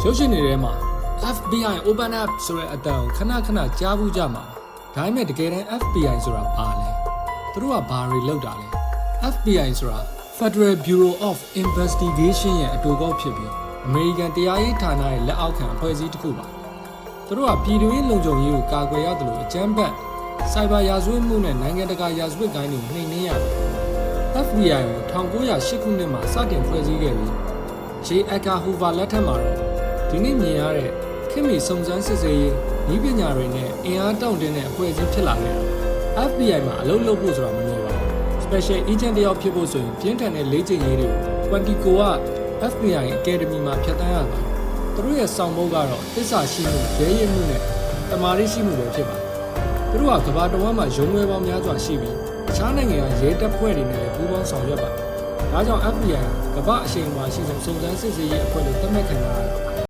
ရုပ်ရှင်တွေထဲမှာ FBI Open Up ဆိုတဲ့အတန်ကိုခဏကြားဘူးကြမှာဒါပေမဲ့တကယ်တမ်း FBI ဆိုတာဘာလဲသူတို့ကဘာတွေလုပ်တာလဲ FBI ဆိုတာ Federal Bureau of Investigation ရဲ့အတူကောက်ဖြစ်ပြီး American တရားရေးဌာနရဲ့လက်အောက်ခံအဖွဲ့အစည်းတစ်ခုပါသူတို့ကပြည်တွင်းလုံခြုံရေးကိုကာကွယ်ရတယ်လို့အကြမ်းဖက်စိုက်ဘာရာဇဝတ်မှုနဲ့နိုင်ငံတကာရာဇဝတ်ကိုင်းတွေနှိမ်နင်းရတယ် FBI ကို1908ခုနှစ်မှာစတင်ဖွဲ့စည်းခဲ့ပြီး J. Edgar Hoover လက်ထက်မှာတော့ဒီနေ့မြင်ရတဲ့ခင်မီစုံစမ်းစစ်ဆေးရေးနည်းပညာတွေနဲ့အင်အားတောင့်တင်းတဲ့အဖွဲ့အစည်းဖြစ်လာခဲ့တာ FBI မှာအလုပ်လုပ်ဖို့ဆိုတာမလွယ်ပါဘူး Special Agent တယောက်ဖြစ်ဖို့ဆိုရင်ပြင်းထန်တဲ့လေ့ကျင့်ရေးတွေကို Quantico က FBI Academy မှာဖြတ်တန်းရပါတယ်သူတို့ရဲ့ဆောင်ပုဒ်ကတော့သစ္စာရှိမှုရဲရင့်မှုနဲ့တမာတိရှိမှုပဲဖြစ်ပါတယ်သူတို့ကကမ္ဘာတစ်ဝန်းမှာရုံးဝဲပေါင်းများစွာရှိပြီးအခြားနိုင်ငံကရဲတပ်ဖွဲ့တွေနဲ့လည်းပူးပေါင်းဆောင်ရွက်ပါတယ်ဒါကြောင့် FBI ကကမ္ဘာအရှိန်အဝါရှိဆုံးစုံစမ်းစစ်ဆေးရေးအဖွဲ့လို့သတ်မှတ်ခံရတာ